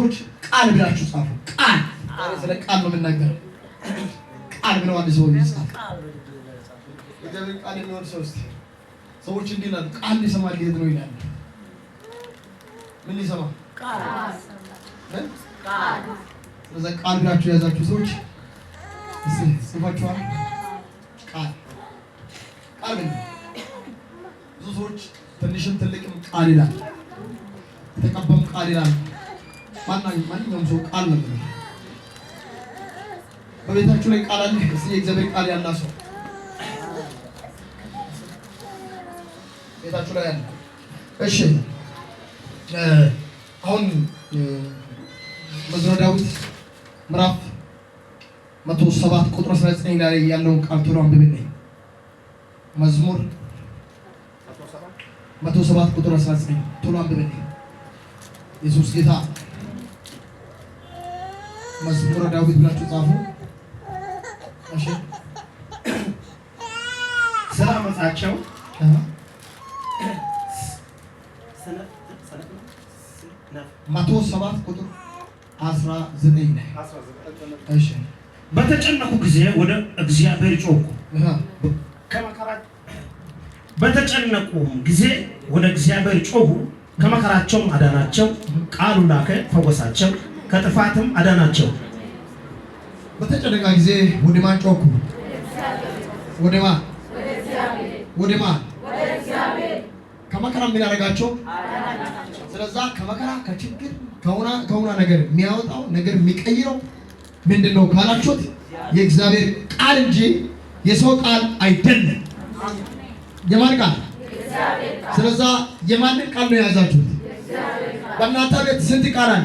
ሰዎች ቃል ብላችሁ ጻፉ። ቃል ስለ ቃል ነው የምናገረው። ቃል ብለው አንድ ሰው ይጻፍ። የእግዚአብሔር ቃል የሚወድ ሰው እስቲ ሰዎች እንዲህ ይላሉ፣ ቃል ሊሰማ ሊሄድ ነው ይላሉ። ምን ሊሰማ? ቃል። ስለዚህ ቃል ብላችሁ የያዛችሁ ሰዎች እስቲ ጽፋችኋል። ቃል ብዙ ሰዎች ትንሽም ትልቅም ቃል ይላል፣ የተቀባም ቃል ይላል። ማንኛውም ሰው ቃል ነው። በቤታችሁ ላይ ቃል አለ። እስቲ የእግዚአብሔር ቃል ያላ ሰው ቤታችሁ ላይ አለ። እሺ አሁን መዝሙረ ዳዊት ምዕራፍ 107 ቁጥር 19 ላይ ያለውን ቃል ቶሎ አንብብልኝ። መዝሙር 107 ቁጥር 19 ቶሎ አንብብልኝ። ኢየሱስ ጌታ። መዝሙረ ዳዊት ብላችሁ ጻፉ። እሺ ስለ ዓመፃቸው 107 ቁጥር 19 ላይ እሺ በተጨነቁ ጊዜ ወደ እግዚአብሔር ጮኹ። በተጨነቁ ጊዜ ወደ እግዚአብሔር ጮኹ፣ ከመከራቸውም አዳናቸው። ቃሉ ላከ ፈወሳቸው፣ ከጥፋትም አዳናቸው። በተጨነቀ ጊዜ ወደ ማን ጮኹ? ወደ ማን? ወደ ማን? ከመከራ ምን ያደርጋቸው? ስለዚህ ከመከራ ከችግር ከሆነ ነገር የሚያወጣው ነገር የሚቀይረው ምንድነው ካላችሁት የእግዚአብሔር ቃል እንጂ የሰው ቃል አይደለም። የማን ቃል? ስለዚህ የማንን ቃል ነው የያዛችሁት? በእናንተ ቤት ስንት ቃል አለ?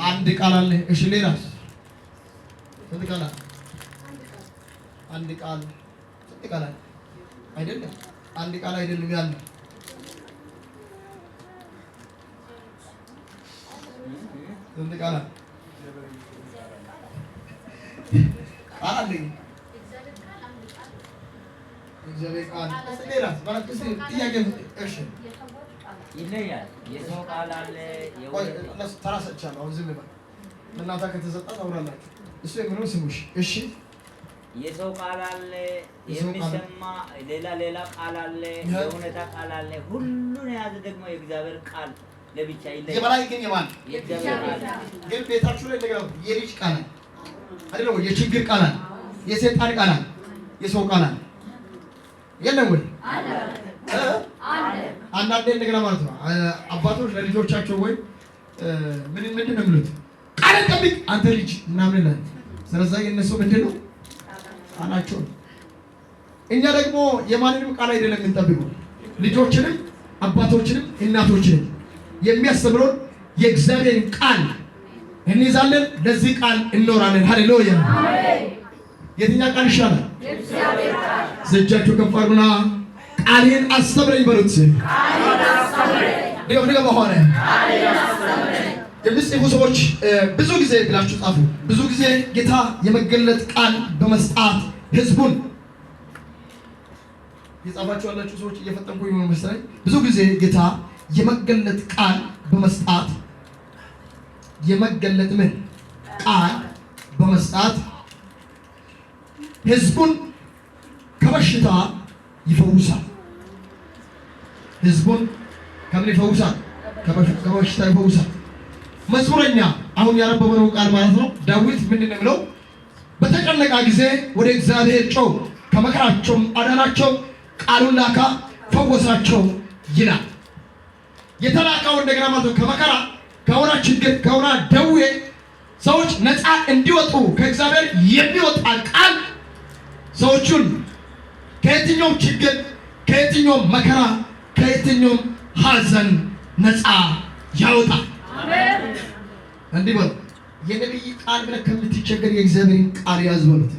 አንድ ቃል አለ። እሺ ሌላስ ስንት ቃል አለ? አንድ ቃል ስንት ቃል አለ? አይደለም አንድ ቃል አይደለም ያለ ስንት ቃል አለ? ቃል አለ። እግዚአብሔር ቃል ሌላስ ማለት ጥያቄ እሺ ይለያል። የሰው ቃል አለ። ተራሰቻለሁ። አሁን ዝም በል እናንተ ከተሰጣ ታውራላችሁ። እሱ የምነው ስሙሽ። እሺ የሰው ቃል አለ፣ የሚሰማ ሌላ ቃል አለ፣ የእውነታ ቃል አለ። ሁሉን የያዘ ደግሞ የእግዚአብሔር ቃል ለብቻ ይለያል። የበላይ ግን የማን? የእግዚአብሔር ቃል ግን ቤታችሁ ላይ እንደገና የልጅ ቃል አይደለም፣ የችግር ቃል አለ፣ የሰይጣን ቃል አለ፣ የሰው ቃል አለ። የለም ወይ? አለ። አንዳንዴ እንደገና ማለት ነው አባቶች ለልጆቻቸው ወይ ምንድን ነው የሚሉት? ቃል ጠብቅ አንተ ልጅ ምናምን ይላል። ስለዚህ የነሱ ምንድን ነው ቃላቸው። እኛ ደግሞ የማንንም ቃል አይደለም የምንጠብቀው፣ ልጆችንም አባቶችንም እናቶችንም የሚያስተምረውን የእግዚአብሔር ቃል እንይዛለን። ለዚህ ቃል እንኖራለን። ሃሌሉያ አሜን። የትኛው ቃል ይሻላል? የእግዚአብሔር ቃል። እጃችሁ ከፍ አድርጉና ቃሌን አስተምረኝ በሉት። ቃሌን አስተምረኝ ደግሞ ሆነ ቃሌን አስተምረኝ። የምትጽፉ ሰዎች ብዙ ጊዜ ብላችሁ ጻፉ። ብዙ ጊዜ ጌታ የመገለጥ ቃል በመስጣት ህዝቡን የጻፋችሁ ያላችሁ ሰዎች እየፈጠንኩ ይሆን መሰለኝ። ብዙ ጊዜ ጌታ የመገለጥ ቃል በመስጣት የመገለጥ ምን ቃል በመስጣት ህዝቡን ከበሽታ ይፈውሳል። ህዝቡን ከምን ይፈውሳል? ከበሽታ ይፈውሳል። መዝሙረኛ አሁን ያነበበው ቃል ማለት ነው። ዳዊት ምንድን ነው የሚለው? በተጨነቀ ጊዜ ወደ እግዚአብሔር ጮኹ፣ ከመከራቸውም አዳናቸው፣ ቃሉን ላከ ፈወሳቸው ይላል። የተላከው እንደገና ማለት ነው ከመከራ ከሆነ ችግር ከሆነ ደዌ ሰዎች ነፃ እንዲወጡ ከእግዚአብሔር የሚወጣ ቃል ሰዎቹን ከየትኛውም ችግር ከየትኛውም መከራ ከየትኛውም ሐዘን ነፃ ያወጣል። አሜን። እንዲህ በሉ የነብይ ቃል ብለህ ከምትቸገር የእግዚአብሔርን ቃል ያዝ በሉት።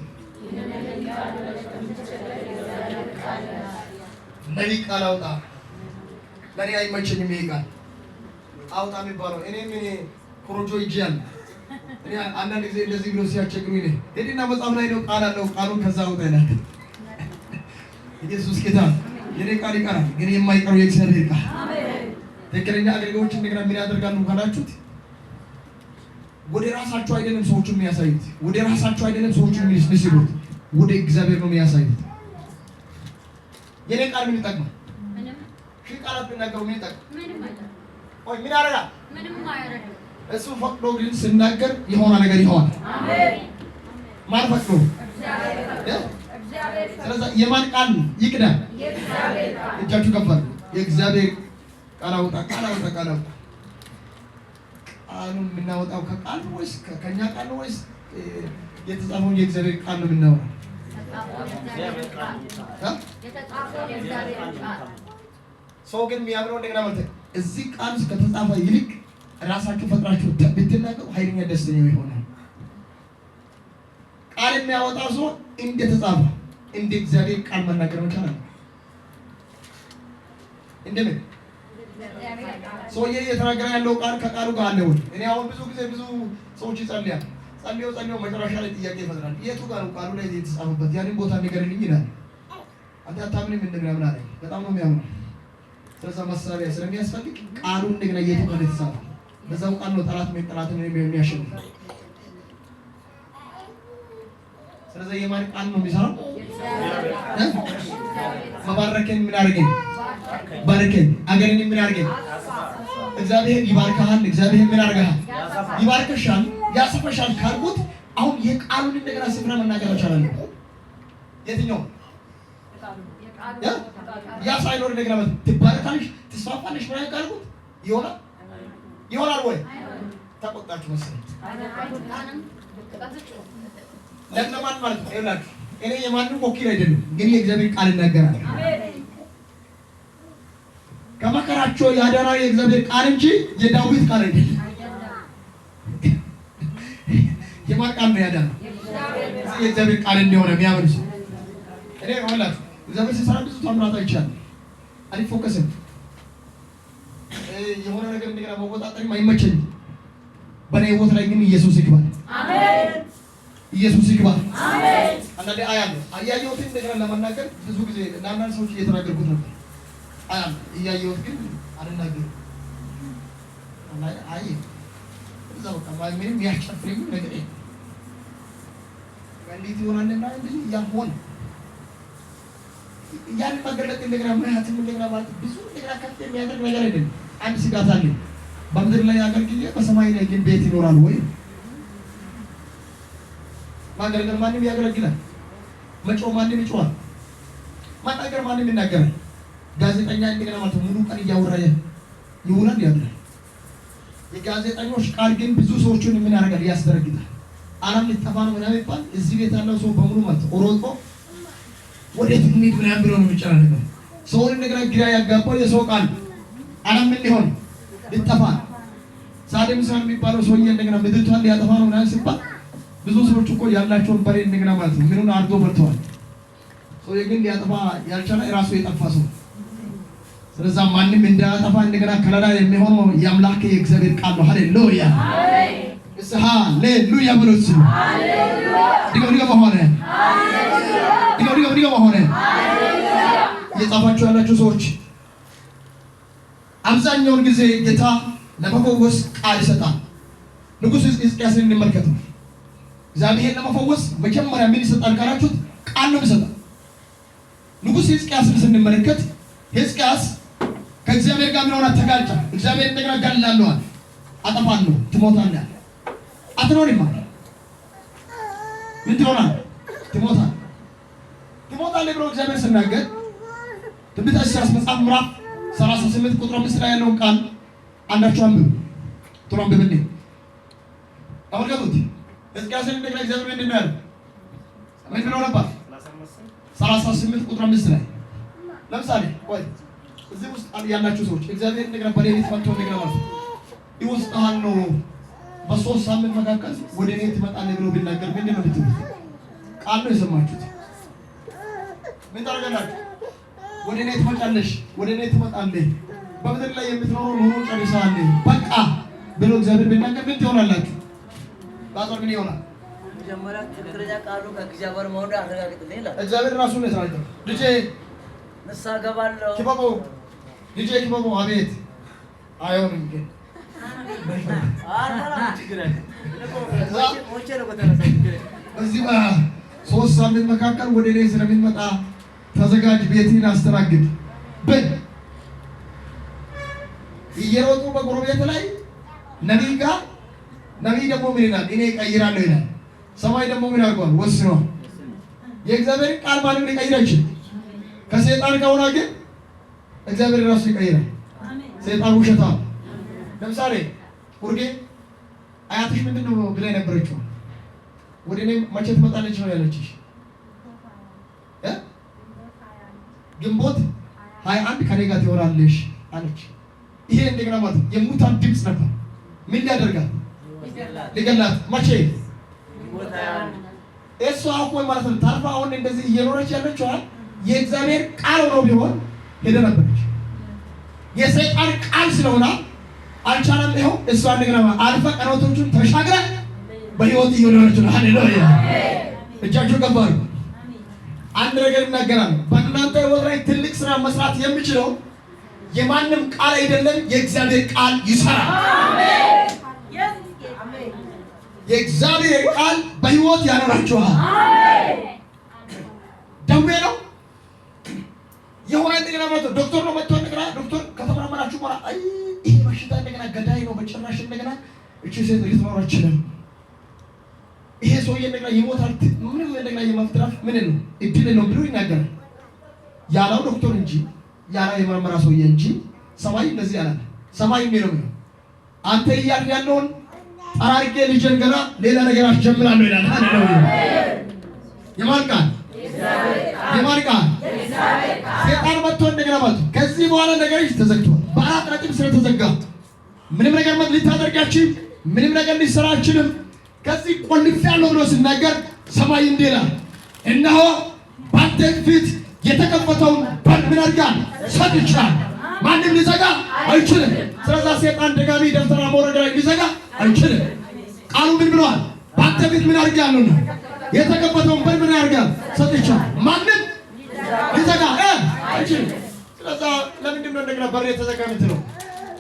ነብይ ቃል አውጣ። ለኔ አይመቸኝም ይሄ ቃል አውጣ የሚባለው እኔ ኮሮጆ ይጃል እኔ አንዳንድ ጊዜ እንደዚህ ብሎ ሲያቸግሩኝ ነው ሄድና መጽሐፍ ላይ ነው ቃል አለው ቃሉን ከዛ አውጣ ይላል። ኢየሱስ ጌታ። የኔ ቃል ይቀራል ግን የማይቀረው የእግዚአብሔር ቃል። አሜን። ትክክለኛ አገልጋዮች እንደገና ምን ያደርጋሉ ካላችሁት ወደ ራሳቸው አይደለም ሰዎቹ የሚያሳዩት፣ ወደ ራሳቸው አይደለም ሰዎቹ የሚስሉት፣ ወደ እግዚአብሔር ነው የሚያሳዩት። የኔ ቃል ምን ይጠቅማል? ሺህ ቃላት ብናገሩ ምን ይጠቅማል? ወይ ምን ያደርጋል? እሱ ፈቅዶ ግን ስናገር የሆነ ነገር ይሆናል። አሜን። ማን ፈቅዶ? እግዚአብሔር። ስለዚህ የማን ቃል ይቅዳል? የእግዚአብሔር ቃል። እጃችሁ ከፈል። የእግዚአብሔር ቃል አውጣ፣ ቃል አውጣ፣ ቃል አውጣ። ቃሉን የምናወጣው ከቃል ወይስ ከኛ ቃል ወይስ የተጻፈውን የእግዚአብሔር ቃል ነው የምናወጣው? ሰው ግን የሚያምነው እንደገና ማለት እዚህ ቃል ውስጥ ከተጻፈ ይልቅ ራሳችሁ ፈጥራችሁ ብትናገሩ ኃይለኛ ደስተኛ ይሆናል። ቃል የሚያወጣ ሰው እንደተጻፈ እንደ እግዚአብሔር ቃል መናገር መቻል አለ። እንደምን ሰውዬ እየተናገረ ያለው ቃል ከቃሉ ጋር አለ ወይ? እኔ አሁን ብዙ ጊዜ ብዙ ሰዎች ይጸልያል። ጸልዮ መጨረሻ ላይ ጥያቄ ይፈጥራል። የቱ ጋር ነው ቃሉ ላይ የተጻፈበት? ያንን ቦታ ንገርልኝ ይላል። አንተ አታምንም እንደምን አለ። በጣም ነው የሚያምነው። ስለዛ መሳሪያ ስለሚያስፈልግ ቃሉ እንደገና የቱ ጋር የተጻፈ በዛው ቃል ነው ጠላትን የሚያሸንፍ። ስለዚህ የማን ቃል ነው የሚሰራው? መባረከን ምን አድርገን ባርከን፣ አገርን ምን አድርገን እግዚአብሔር ይባርካል። እግዚአብሔር ምን አድርጋል? ይባርክሻል፣ ያስፈሻል ካልኩት አሁን የቃሉን እንደገና ስፍራ መናገር ይችላል። የትኛው ያ ሳይኖር እንደገና ትባረካለሽ፣ ትስፋፋለሽ ማለት ካልኩት ይሆናል ወይ? ተቆጣችሁ መሰለኝ። ለማን ማለት ነው? ይላችሁ እኔ የማንም ወኪል አይደለም፣ ግን የእግዚአብሔር ቃል እናገራለሁ። ከመከራቸው ያዳነው የእግዚአብሔር ቃል እንጂ የዳዊት ቃል አይደለም። የማን ቃል ነው ያዳነው? የእግዚአብሔር ቃል እንደሆነ የሚያምኑ ሰው እኔ ማለት እግዚአብሔር ሲሰራ ብዙ ታምራት አይቻልም። አሪፍ ፎከስ የሆነ ነገር እንደገና መቆጣጠርም አይመቸኝም። በእኔ ህይወት ላይ ግን ኢየሱስ ይግባ። አሜን። ኢየሱስ ይግባ። አሜን። አንዳንዴ አያለሁ አያየሁትን እንደገና ለመናገር ብዙ ጊዜ ለአንዳንድ ሰዎች እየተናገርኩት ነበር። እያየሁት ግን አልናገርም። አይ እዛ በቃ ምንም ያስጨፍረኝ ነገር የለም። እንዴት ይሆናልና እንደዚህ ያልሆነ ያን መገለጥ እንደገና ማያትም እንደገና ማለት ብዙ እንደገና ከፍ የሚያደርግ ነገር አይደለም። አንድ ስጋት አለ። በምድር ላይ ያገልግል በሰማይ ላይ ግን ቤት ይኖራል ወይ? ማገልገል ማንም ያገለግላል። መጮህ ማንም ይጮሃል። ማናገር ማንም ይናገራል። ጋዜጠኛ እንደገና ማለት ሙሉ ቀን እያወራ ይውላል ያድራል። የጋዜጠኞች ቃል ግን ብዙ ሰዎችን ምን ያደርጋል? ያስደረግጣል። ዓለም ሊጠፋ ነው ምናምን ይባል እዚህ ቤት ያለው ሰው በሙሉ ማለት ኦሮጦ ወዴት እንሂድ ምናምን ብሎ ነው የሚጨናነቀው። ሰውን እንደገና ግራ ያጋባው የሰው ቃል ዓለም ምን ሊሆን ሊጠፋ ሳድም ሳን የሚባለው ሰውዬ እንደገና ምድርቷን ሊያጠፋ ነው ምናምን ሲባል ብዙ ሰዎች እኮ ያላቸውን በሬ እንደገና ማለት ነው ምኑን አርዶ በልተዋል። ሰውዬ ግን ሊያጠፋ ያልቻለ ራሱ የጠፋ ሰው። ስለዛ ማንም እንዳያጠፋ እንደገና ከለላ የሚሆነው የአምላክ የእግዚአብሔር ቃል ነው። ሃሌሉያ አሜን። ሃሌሉያ ብሎት ሃሌሉያ ዲጎ ሆነ ዲጎ ሆነ። እየጻፋችሁ ያላችሁ ሰዎች አብዛኛውን ጊዜ ጌታ ለመፈወስ ቃል ይሰጣል። ንጉሥ ሕዝቅያስን እንመልከት። እግዚአብሔር ለመፈወስ መጀመሪያ ምን ይሰጣል ካላችሁት ቃል ነው ይሰጣል። ንጉሥ ሕዝቅያስን ስንመለከት ሕዝቅያስ ከእግዚአብሔር ጋር ምን ሆነ? ተጋጨ። እግዚአብሔር እንደገና ጋላለሁ አለ። አጠፋለሁ፣ ትሞታለህ አለ። አትኖርም አለ። ምን ትሆናለህ? ትሞታለህ ብሎ እግዚአብሔር ሲናገር ትንቢተ ኢሳይያስ መጽሐፍ ምዕራፍ 38 ቁጥር 5 ላይ ያለውን ቃል አንዳችሁ አንብቡ። ቶሎ አንብብልኝ። ተመልከቱት። ሕዝቅያስን እንደገና እግዚአብሔር ምንድን ነው ያለው? ምን ብሎ ነበር? 38 ቁጥር 5 ላይ ለምሳሌ ቆይ እዚህ ውስጥ ያላችሁ ሰዎች እግዚአብሔር እንደገና በሌሊት መጥቶ እንደገና ማለት ይወስጣል ነው በሶስት ሳምንት መካከል ወደ እኔ ትመጣለህ ብሎ ቢናገር ምንድን ነው የምትሉት? ቃል ነው የሰማችሁት። ምን ታደርጋላችሁ? ወደ እኔ ትመጣለሽ፣ ወደ እኔ ትመጣለህ፣ በምድር ላይ የምትኖረው ኑሮ ጨርሰሃለህ በቃ ብሎ እግዚአብሔር ቢናገር ምን ትሆናላችሁ? ባዛር ምን ይሆናል? መጀመሪያ ትክክለኛ ቃሉ ከእግዚአብሔር መሆኑን አረጋግጥልኝ ይላል። እግዚአብሔር ራሱ ነው የተናገረው። ልጄ ንስሐ እገባለሁ ኪበቦ ልጄ ኪበቦ አቤት አይሆንም ግን እዚህ ሶስት ሳምንት መካከል ወደ እኔ ስለሚመጣ ተዘጋጅ፣ ቤቴን አስተናግድ ብል እየሮጡ በጎረቤት ላይ ነቢይ ጋር ነቢይ ደግሞ ምን ይላል? እኔ እቀይራለሁ ይላል። ሰማይ ደግሞ ምን አድርጓል? ወስኗል። የእግዚአብሔር ቃል ማንም ሊቀይር አይችልም። ከሰይጣን ከሆነ ግን እግዚአብሔር ራሱ ይቀይራል። ሰይጣን ውሸታም። ለምሳሌ ኡርጌ አያትሽ ምንድን ነው ብላ ነበረችው? ወደ እኔ መቼ ትመጣለች ነው ያለችሽ? ግንቦት 21 ከኔ ጋር ትወራለሽ አለች። ይሄ እንደገና ማለት የሙታን ድምፅ ነበር። ምን ሊያደርጋት? ሊገላት። መቼ? እሷ እኮ ማለት ነው ታርፋ አሁን እንደዚህ እየኖረች ያለችው የእግዚአብሔር ቃል ሆኖ ቢሆን ሄደ ነበረች። የሰይጣን ቃል ስለሆነ አልቻለም። ይኸው እሷ እንደገና አልፋ ቀናቶቹን ተሻግራ በህይወት እየኖረች ነው። ሃሌሉያ! እጃችሁ ገባሩ። አንድ ነገር እናገራለሁ። በእናንተ ህይወት ላይ ትልቅ ስራ መስራት የሚችለው የማንም ቃል አይደለም፣ የእግዚአብሔር ቃል ይሰራል። አሜን። የእግዚአብሔር ቃል በህይወት ያኖራችኋል። አሜን። ደዌ ነው የሆነ እንደገና ማለት ዶክተር ነው መጥቶ እንደገና ዶክተር ከተመረመራችሁ በኋላ አይ ይሄ በሽታ እንደገና ገዳይ ነው በጭራሽ እንደገና እቺ ሴት ልትኖር አትችልም፣ ይሄ ሰውዬ እንደገና ይሞታል፣ ምንም እንደገና የማፍትራፍ ምን ነው እድል ነው ብሎ ይናገራል። ያለው ዶክተር እንጂ ያለው የመረመራ ሰውዬ እንጂ ሰማይ እንደዚህ ያላል። ሰማይ የሚለው ነው አንተ እያልን ያለውን ጠራርጌ ልጅን ገና ሌላ ነገር አስጀምራለሁ ይላል። ሃሌሉያ! የማን ቃል? የማን ቃል? ሰይጣን መጥቶ እንደገና ማለት ከዚህ በኋላ ነገርሽ ተዘግቷል። በአራት ነጥብ ስለተዘጋ ምንም ነገር ልታደርጋችሁ ምንም ነገር ሊሰራችሁም ከዚህ ቆልፌያለሁ ብሎ ሲናገር ሰማይ እንዲህ ይላል፣ እነሆ በአንተ ፊት የተከፈተውን በር ምን አድርጋለሁ? ሰጥቻለሁ፣ ማንም ሊዘጋ አይችልም። ስለዚህ ሰይጣን ደጋሚ ደፍተራ መውረድ ላይ ሊዘጋ አይችልም። ቃሉ ምን ብለዋል? በአንተ ፊት ምን አድርጋለሁ ነው የተከፈተውን በር ምን አድርጋለሁ? ሰጥቻለሁ፣ ማንም ሊዘጋ አይችልም። ስለዚህ ለምንድን ነው እንደገና በር የተዘጋ የምትለው?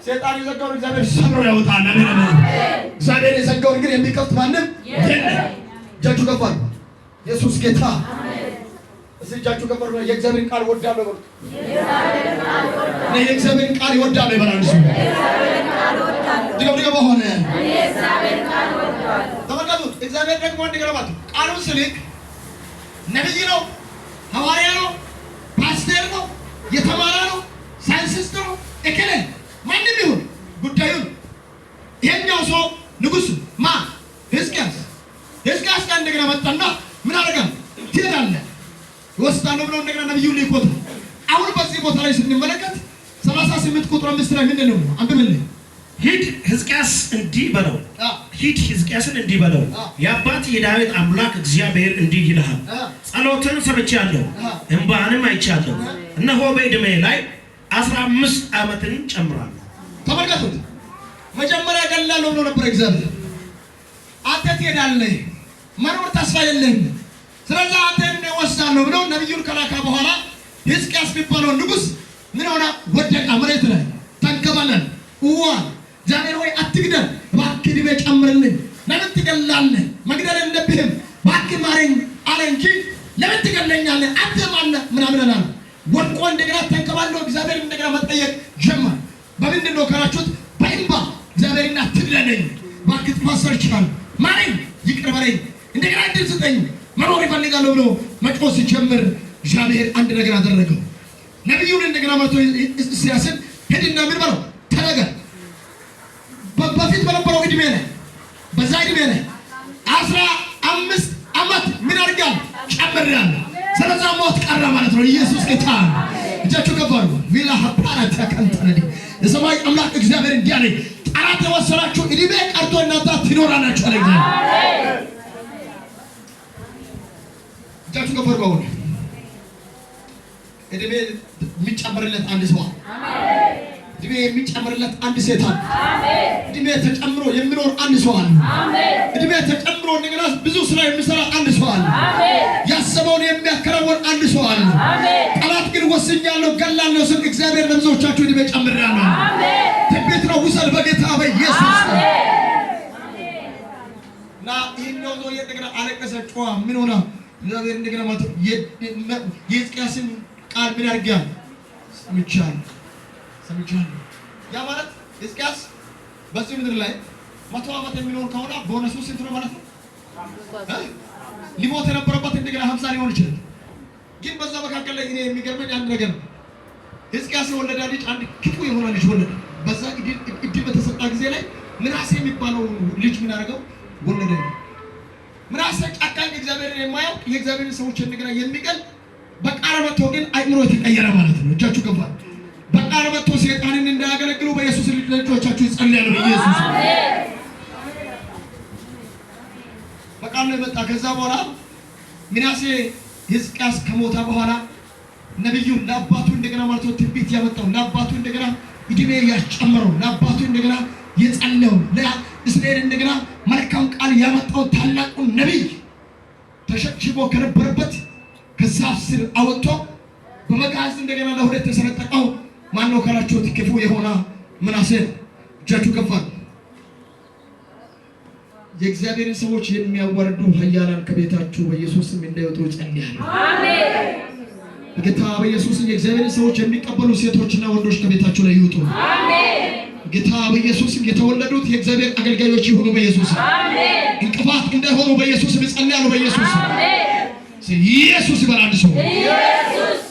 ሰይጣን የዘጋውን እግዚአብሔር ሰብሮ ያወጣል። አሜን። እግዚአብሔር የዘጋውን ግን የሚከፍት ማንም የለም። እጃችሁ ከፍ አድርጉ። ኢየሱስ ጌታ። እዚህ እጃችሁ ከፍ አድርጉ። የእግዚአብሔርን ቃል ወዳለሁ በሉ። የእግዚአብሔርን ቃል ይወዳለሁ ይበላል። እሱ ድገም ሆነ። ተመልከቱት። እግዚአብሔር ደግሞ እንደገና ማለት ቃሉን ስልክ ነብይ ነው፣ ሐዋርያ ነው፣ ፓስተር ነው፣ የተማረ ነው፣ ሳይንቲስት ነው፣ እከለ ማንም ይሁን ጉዳዩን ይሄኛው ሰው ንጉስ ማ ሕዝቅያስ ጋር እንደገና መጣና ምን አደረገ? ትሄዳለህ ወስዳለሁ ብለው እንደገና ነብዩ ሊቆጥ አሁን በዚህ ቦታ ላይ ስንመለከት 38 ቁጥር 5 ላይ ምንድን ነው? አንብብልኝ። ሂድ ሕዝቅያስ እንዲህ በለው፣ ሂድ ሕዝቅያስን እንዲህ በለው፣ የአባት የዳዊት አምላክ እግዚአብሔር እንዲህ ይልሃል፣ ጸሎትን ሰምቻለሁ፣ እንባህንም አይቻለሁ። እነሆ በዕድሜ ላይ 15 ዓመትን ጨምራለሁ። ተመልከቱት። መጀመሪያ ገላለሁ ብሎ ነበር እግዚአብሔር። አንተ ትሄዳለህ፣ መኖር ተስፋ የለህም፣ ስለዚህ አንተን ወስዳለሁ ብሎ ነብዩን ከላካ በኋላ ሕዝቅያስ የሚባለው ንጉስ ምን ሆነ? ወደቀ፣ መሬት ላይ ተንከባለለ። እግዚአብሔር ሆይ አትግደል፣ እባክህ ዕድሜ ጨምርልኝ። ለምን ትገላለህ? መግደል የለብህም፣ እባክህ ማረኝ አለ እንጂ ለምን ትገለኛለህ? አንተ ማነህ? ምናምን አለ። ወድቆ እንደገና ተንከባለው እግዚአብሔር እንደገና መጠየቅ ጀመረ። በምንድን ነው ካላችሁት፣ በእንባ እግዚአብሔርና አትግደለኝ፣ እባክህ ማሰርቻለሁ፣ ማረኝ፣ ይቅር በለኝ፣ እንደገና እድል ስጠኝ፣ መኖር ይፈልጋለሁ ብሎ መጮህ ሲጀምር እግዚአብሔር አንድ ነገር አደረገው። ነብዩን እንደገና መጥቶ ኢሳያስን ሄድና ምን በለው ተናገር። በፊት በነበረው እድሜ ላይ በዛ እድሜ ላይ 15 ዓመት ምን አድርጋለሁ? ጨምሬያለሁ። ስለዚህ ሞት ቀረ ማለት ነው። ኢየሱስ ጌታ። እጃችሁ ከፍ አድርጉ። ቪላ ሀፓራት ያከንተነዲ የሰማይ አምላክ እግዚአብሔር እንዲህ አለኝ፣ ጠላት የወሰዳችሁ እድሜ ቀርቶ እናንተ ትኖራላችሁ አለ እግዚአብሔር። እጃችሁ ከፍ አድርጉ። እድሜ የሚጨምርለት አንድ ሰው አሜን። እድሜ የሚጨምርለት አንድ ሴት አለ። አሜን። እድሜ ተጨምሮ የሚኖር አንድ ሰው አለ። አሜን። እድሜ ተጨምሮ እንደገና ብዙ ስራ የሚሰራ አንድ ሰው አለ። አሜን። ያሰበውን የሚያከናውን አንድ ሰው አለ። አሜን። ጠላት ግን ወስኛለሁ ገላለሁ ስል እግዚአብሔር ለብዙዎቻችሁ እድሜ ጨምሬያለሁ። አሜን። ትንቢት ነው ውሰድ በጌታ በኢየሱስ እና ይሄን ነው እንደገና አለቀሰ ጮኸ ምን ሆነ እግዚአብሔር እንደገና ማለት የሕዝቅያስን ቃል ምን ያርጋል ሰምቻለሁ ያ ማለት ሕዝቅያስ በዚህ ምድር ላይ 100 ዓመት የሚኖር ከሆነ ቦነሱ ስንት ነው ማለት ነው ሊሞት የነበረበት እንደገና 50 ሊሆን ይችላል ግን በዛ መካከል ላይ እኔ የሚገርመኝ አንድ ነገር ነው ሕዝቅያስ የወለደ ልጅ አንድ ክፉ የሆነ ልጅ ወለደ በዛ እድል በተሰጣ ጊዜ ላይ ምናሴ የሚባለው ልጅ ምን አደረገው ወለደ ምናሴ ጫካኝ እግዚአብሔርን የማያውቅ የእግዚአብሔርን ሰዎች እንደገና የሚገል በቃል መጥቶ ግን አይምሮ የተቀየረ ማለት ነው እጃችሁ ገባ በቃል መጥቶ ሰይጣንን እንዳያገለግሉ በኢየሱስ ልጆቻችሁ ይጸልያሉ በኢየሱስ በቃል ነው መጣ ከዛ በኋላ ምናሴ ሕዝቅያስ ከሞተ በኋላ ነብዩ ለአባቱ እንደገና ማለት ነው ትንቢት ያመጣው ለአባቱ እንደገና እድሜ ያስጨመረው ለአባቱ እንደገና የጸለየው ለእስራኤል እንደገና መልካም ቃል ያመጣው ታላቁ ነብይ ተሸክሞ ከነበረበት ከዛፍ ስር አወጥቶ በመጋዝ እንደገና ለሁለት ተሰነጠቀው ማነው ካላችሁ ክፉ የሆነ ምናሴ እጃችሁ ከፋል የእግዚአብሔርን ሰዎች የሚያወርዱ ኃያላን ከቤታችሁ በኢየሱስ ስም እንዳይወጡ ጸልያለሁ አሜን ጌታ በኢየሱስ የእግዚአብሔርን ሰዎች የሚቀበሉ ሴቶችና ወንዶች ከቤታችሁ ላይ ይውጡ አሜን ጌታ በኢየሱስ የተወለዱት የእግዚአብሔር አገልጋዮች ይሁኑ በኢየሱስ አሜን እንቅፋት እንዳይሆኑ በኢየሱስ ጸልያለሁ በኢየሱስ አሜን ኢየሱስ ይባላል ሰው ኢየሱስ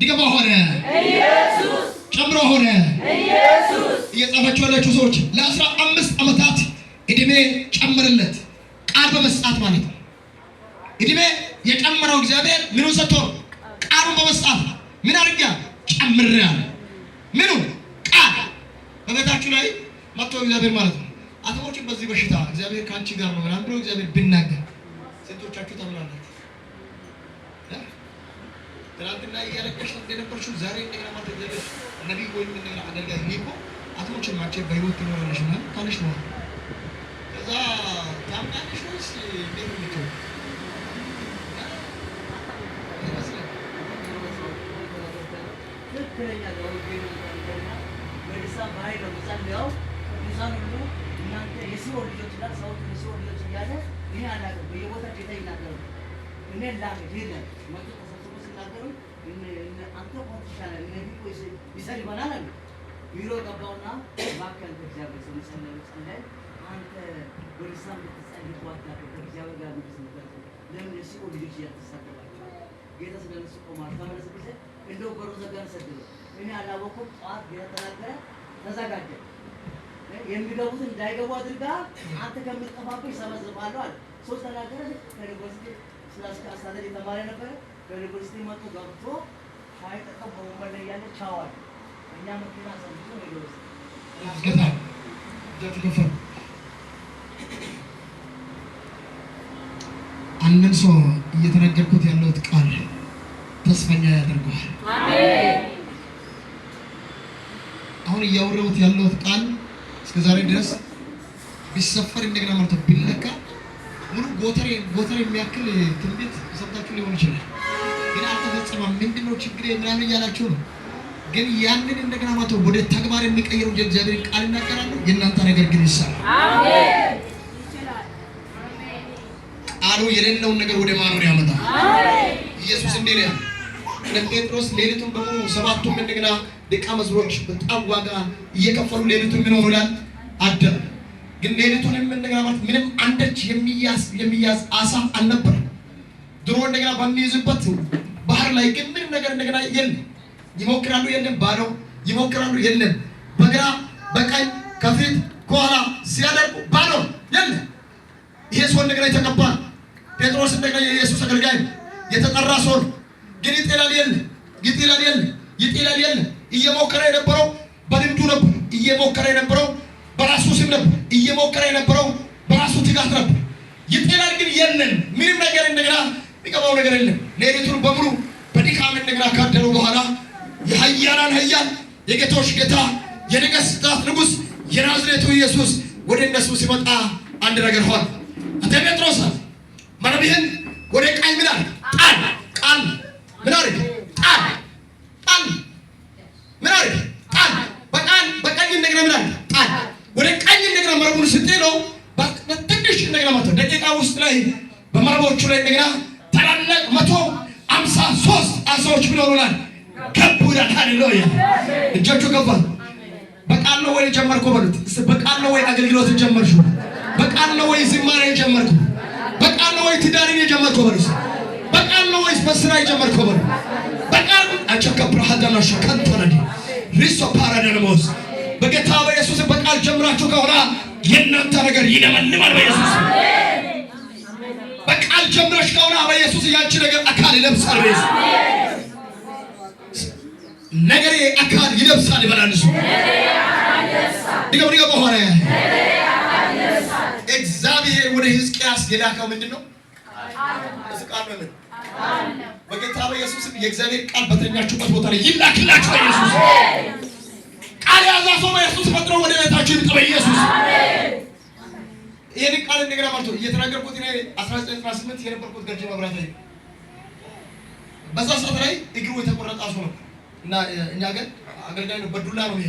ዲገባ ሆነ ኢየሱስ ጨምሮ ሆነ ኢየሱስ እየጻፋችሁ ያላችሁ ሰዎች ለ15 ዓመታት እድሜ ጨምርለት ቃል በመስጣት ማለት ነው እድሜ የጨመረው እግዚአብሔር ምኑ ሰጥቶ ቃሉን በመስጣት ምን አድርጋ ጨምሬያለሁ ምኑ ቃል በቤታችሁ ላይ መጥቶ እግዚአብሔር ማለት ነው አትሞችም በዚህ በሽታ እግዚአብሔር ካንቺ ጋር ነው ምናምን ብሎ እግዚአብሔር ቢናገር ሴቶቻችሁ ተብላላችሁ ትናንትና እያለቀሽ እንደነበርሽው ዛሬ እንደገና ማለት እግዚአብሔር ነቢይ ወይም እንደገና አገልጋይ ሊቆ አትሞችም አንቺ በህይወት ትኖራለሽ እና ታለሽ ነው ከዛ ታምናለሽ ወይስ እንዴት ነው የምትሆነው ትክክለኛ ነው በዲሳ ባይ ነው ጸልያው ዲሳን ሁሉ እናንተ የሲኦል ልጆች እና ሰዎች የሲኦል ልጆች እያለ ይሄ አላቀ በየቦታው ጌታ ይናገራል እኔ ላም ሄደ መጥቶ ተሰብስቦ ሲናገሩ አንተ ቆንጥሻለ ነብይ ወይስ ይሰልማናል አለ ቢሮ ገባውና ባከን እግዚአብሔር ሰው ጸለየ አንተ በዲሳም ተጸልይ ቋጣ ከእግዚአብሔር ጋር ምትስነበት ለምን የሲኦል ልጆች ያተሳደባቸው ጌታ ስለነሱ ቆማል ተመለስ ጊዜ እንደው በሩ ዘጋን ሰደለ እኔ አላወኩም ጧት ጌታ ተናገረ ተዘጋጀ የሚገቡት እንዳይገቡ አድርጋ አንተ ከምትጠፋብኝ ሰበስባለሁ አለ ሶስት ተናገረ ከዩኒቨርሲቲ ስላስካ አስተዳደር የተማረ ነበር ከዩኒቨርሲቲ መጥቶ ገብቶ ሻይ ጠጣው በወንበር ላይ ያለ ቻዋል እኛ መኪና ሰምቶ ነው ይወስ ጌታ ጀትከፈ አንድን ሰው እየተነገርኩት ያለውት ቃል ተስፈኛ ያደርገዋል አሜን አሁን እያወራሁት ያለውት ቃል እስከ ዛሬ ድረስ ቢሰፈር እንደገና ማለት ቢለካ ሙሉ ጎተሬ የሚያክል ትንቢት ሰምታችሁ ሊሆን ይችላል ግን አልተፈጸመም ምንድነው ችግር ምናምን እያላችሁ ነው ግን ያንን እንደገና ማለት ወደ ተግባር የሚቀየሩ የእግዚአብሔር ቃል እናገራሉ የእናንተ ነገር ግን ይሰራል አሜን ይችላል አሜን ቃሉ የሌለውን ነገር ወደ ማኖር ያመጣል አሜን ኢየሱስ እንዴት ነው ጴጥሮስ ሌሊቱን በሙሉ ሰባቱም እንደገና ደቀ መዝሙሮች በጣም ዋጋ እየከፈሉ ሌሊቱን ምን ሆነላል አደረ ግን ሌሊቱንም እንደገና ማለት ምንም አንዳች የሚያዝ አሳ አልነበር ድሮ እንደገና በሚይዝበት ባህር ላይ ግን ምንም ነገር እንደገና የለም ይሞክራሉ የለም ባዶ ይሞክራሉ የለም በግራ በቀኝ ከፊት ከኋላ ሲያደርጉ ባዶ የለም ይሄ ሰው እንደገና የተቀባ ጴጥሮስ እንደገና የኢየሱስ አገልጋይ የተጠራ ሰው ግን ይጥላል የለም እየሞከረ የነበረው በልምዱ ነበር እየሞከረ የነበረው በራሱ ስም ነበር እየሞከረ የነበረው በራሱ ትጋት ነበር ይጥላል ግን የለም ምንም ነገር እንደገና የሚገባው ነገር የለም ሌሊቱን በሙሉ በድካም እንደገና ካደሩ በኋላ የኃያላን ኃያል የጌቶች ጌታ የነገሥታት ንጉሥ የናዝሬቱ ኢየሱስ ወደ እነሱ ሲመጣ አንድ ነገር ሆነ አንተ ጴጥሮስ መረብህን ወደ ቀኝ ምን አለ ጣል ምን አለ ጣል ምን አለ ጣል በቀኝ እንደገና ምን አለ በትንሽ እንደገና መቶ ደቂቃ ውስጥ ላይ በመረቦቹ ላይ እንደገና ታላላቅ 153 አሳዎች ብለውናል። ከቡዳ ሃሌሉያ እጃችሁ ገባ። በቃል ነው ወይ ጀመርኩ በሉት። በቃል ነው ወይ አገልግሎት ጀመርኩ? በቃል ነው ወይ ዝማሬ ጀመርኩ? በቃል ነው ወይ ትዳርን ጀመርኩ በሉት። በቃል ነው ወይ በስራ ጀመርኩ በሉት። በቃል አቸከብረ ሀዳና ሸከንቶነዲ ሪሶ ፓራዳንሞስ በጌታ በኢየሱስ በቃል ጀምራችሁ ከሆነ የእናንተ ነገር ይለመልማል በኢየሱስ። በቃል ጀምረሽ ከሆነ በኢየሱስ ያንቺ ነገር አካል ይለብሳል በኢየሱስ። ነገር አካል ይለብሳል ይበላል እሱ። ድገም በኋላ እግዚአብሔር ወደ ሕዝቅያስ የላከው ምንድነው? ቃል ነው። በጌታ በኢየሱስ የእግዚአብሔር ቃል በተኛችሁበት ቦታ ላይ ይላክላችሁ በኢየሱስ። ቃል ያዛ ሰው በኢየሱስ ፈጥሮ ወደ ቤታችሁ ይምጣ በኢየሱስ። ይሄን ቃል እንደገና ማለት ነው እየተናገርኩት እኔ 1998 የነበርኩት ገርጂ መብራት ላይ በዛ ሰዓት ላይ እግሩ የተቆረጠ ሰው ነው እና እኛ ግን አገልጋይ ነው በዱላ ነው ይሄ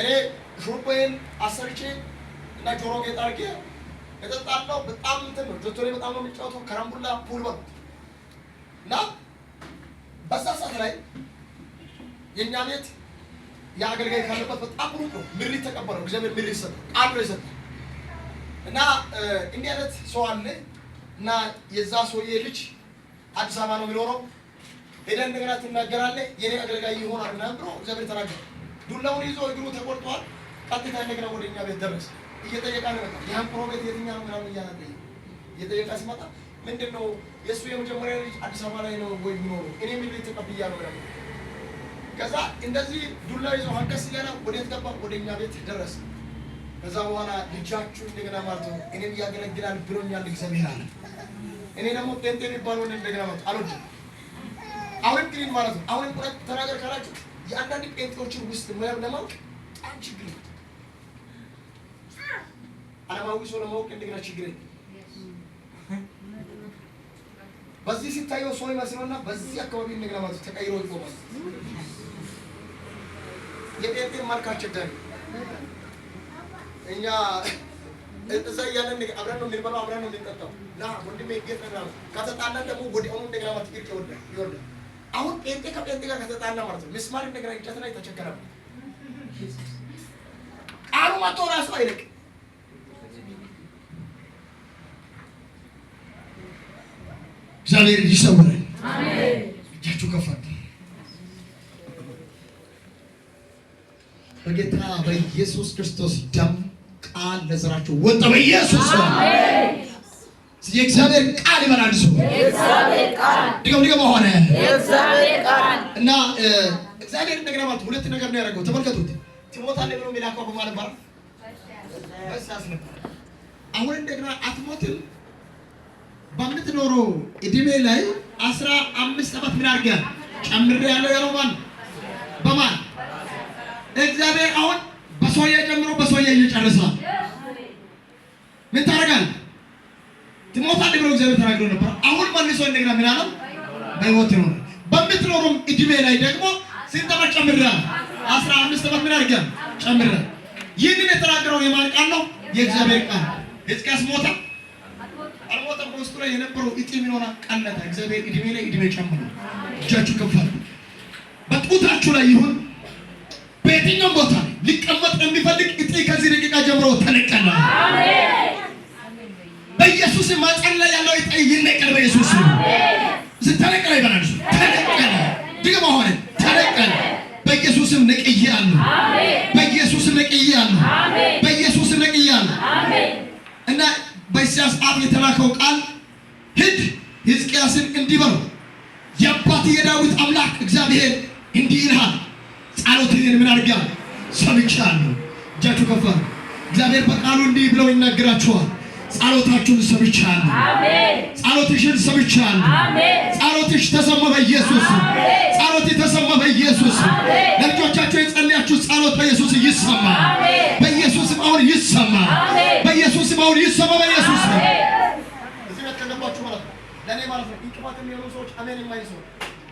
እኔ ሹሩባዬን አሰርቼ እና ጆሮ ጌጥ አድርጌ እጠጣለሁ። በጣም እንትን ነው ጆቶሬ በጣም ነው የሚጫወተው ከረምቡላ ፑል በሉ እና በዛ ሰዓት ላይ የኛ ቤት የአገልጋይ ካለበት በጣም ሩቅ ነው። ምሪት ተቀበለው እግዚአብሔር ምሪት ሰጠ ቃል ነው የሰጠ እና እንዲህ አይነት ሰው አለ እና የዛ ሰውዬ ልጅ አዲስ አበባ ነው የሚኖረው። ሄደን እንደገና ትናገራለህ የኔ አገልጋይ ይሆናል ምናምን ብሎ እግዚአብሔር ተናገረ። ዱላውን ይዞ እግሩ ተቆርጧል። ቀጥታ እንደገና ወደ እኛ ቤት ደረሰ። እየጠየቃ ነው መጣ። ያን ፕሮቤት የትኛው ነው ምናምን እያለ እየጠየቃ ሲመጣ ምንድነው የሱ የመጀመሪያ ልጅ አዲስ አበባ ላይ ነው ወይ የሚኖረው? እኔ ምን ልጅ ተቀብያለሁ ምናምን። ከዛ እንደዚህ ዱላ ይዞ ሀንከስ እያለ ወዴት ገባ? ወደ እኛ ቤት ደረሰ። ከዛ በኋላ ልጃችሁ እንደገና ማለት ነው እኔም ያገለግላል ብሎኛል እግዚአብሔር አለ። እኔ ደግሞ ጴንጤ የሚባለውን እንደገና ማለት አልወድም። አሁን ግን ማለት ነው አሁን ተናገር ካላችሁ የአንዳንድ ጴንጤዎችን ውስጥ ለማወቅ በጣም ችግር ነው። አለማዊ ሰው ለማወቅ እንደገና ችግር ነው። በዚህ ሲታየው ሰው ይመስለውና በዚህ አካባቢ እንደገና ማለት ተቀይሮ ይቆማል። የጴንጤ መልክ አስቸጋሪ እኛ እዛ እያለን አብረን ነው የምንበላው አብረን ነው የምንጠጣው። ና ወንድሜ ጌት ነው ከተጣላን ደግሞ ወዲያውኑ እንደገና ማለት ይወርዳል። አሁን ጴንጤ ከጴንጤ ጋር ከተጣላ ማለት ነው ምስማር እንደገና እንጨት ላይ ተቸገረ። ቃሉ መጥቶ ራሱ አይለቅ። እግዚአብሔር ይሰውረን። አሜን። እጃችሁ ከፍ አድርጉ። በጌታ በኢየሱስ ክርስቶስ ደም ቃል ለዘራችሁ ወጣ በኢየሱስ አሜን። የእግዚአብሔር ቃል ይበላል እሱ የእግዚአብሔር ቃል ድገም ሆነ የእግዚአብሔር ቃል እና እግዚአብሔር እንደገና ማለት ሁለት ነገር ነው ያደረገው። ተመልከቱት። ትሞታለህ ብሎ የሚላከው በማለት ባራ በሳስ ነበር። አሁን እንደገና አትሞትም በምትኖረው እድሜ ላይ 15 ዓመት ምን አድርገህ ጨምሬያለሁ ያለው ማን በማን እግዚአብሔር አሁን በሰውዬ ጀምሮ በሰውዬ እየጨረሰው ምን ታደርጋለህ? ትሞታለህ ብሎ እግዚአብሔር ተናግሮ ነበር። አሁን መልሶ እንደገና ምን አለው? በሕይወት ነው በምትኖረው እድሜ ላይ ደግሞ ስንት ዓመት ጨምሬያለሁ? 15 ዓመት ምን አድርገህ ጨምሬያለሁ። ይህንን የተናገረው የማን ቃል ነው? የእግዚአብሔር ቃል። ሕዝቅያስ ሞተ አልሞተም? በውስጡ ላይ የነበረው እጢ የሚሆና ቀለጠ። እግዚአብሔር እድሜ ላይ እድሜ ጨምሮ እጃችሁ ከፍ አድርጉ። በጡታችሁ ላይ ይሁን በየትኛውም ቦታ ሊቀመጥ የሚፈልግ እጢ ከዚህ ደቂቃ ጀምሮ ተነቀለ። አሜን። በኢየሱስ ማጸን ላይ ያለው እጢ ይነቀል በኢየሱስ አሜን። ተነቀለ ይባላል። ተነቀለ ድግሞ ሆነ ተነቀለ። በኢየሱስም ነቅያለሁ። አሜን። በኢየሱስም ነቅያለሁ። አሜን። በኢየሱስም ነቅያለሁ። አሜን። እና በኢሳይያስ አፍ የተላከው ቃል ሂድ ሕዝቅያስን እንዲህ በለው የአባት የዳዊት አምላክ እግዚአብሔር እንዲህ ይልሃል ጸሎትህን ምን አድርጌያለሁ? ሰምቻለሁ። እጃችሁ ከፍ አድርጉ። እግዚአብሔር በቃሉ እንዲህ ብለው ይናገራችኋል። ጸሎታችሁን ሰምቻለሁ። አሜን። ጸሎትሽን ሰምቻለሁ። አሜን። ጸሎትሽ ተሰማ በኢየሱስ አሜን። ጸሎትሽ ተሰማ በኢየሱስ አሜን። ለልጆቻችሁ የጸለያችሁ ጸሎት በኢየሱስ ይሰማ። አሜን። በኢየሱስ አሁን ይሰማ። አሜን። በኢየሱስ አሁን ይሰማ በኢየሱስ አሜን። እዚህ ተከባችሁ ማለት ነው ለኔ ማለት ነው እንቅፋት የሚሆኑ ሰዎች አሜን የማይሰሩ